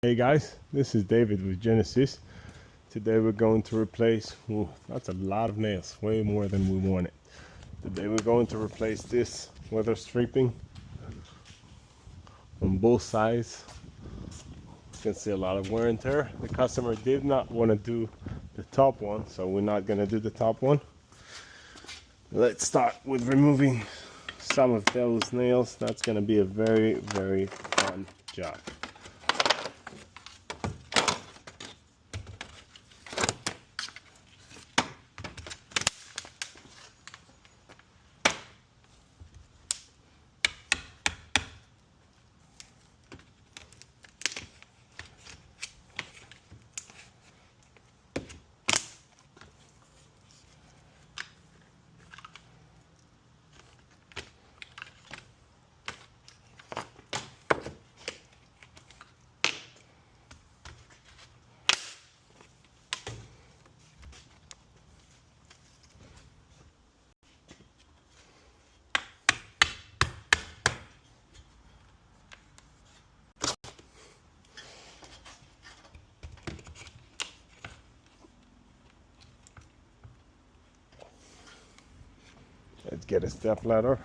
Hey guys, this is David with Genesis. Today we're going to replace, that's a lot of nails, way more than we wanted. Today we're going to replace this weather stripping on both sides. You can see a lot of wear and tear. The customer did not want to do the top one, so we're not going to do the top one. Let's start with removing some of those nails. That's going to be a very, very fun job. Let's get a step ladder.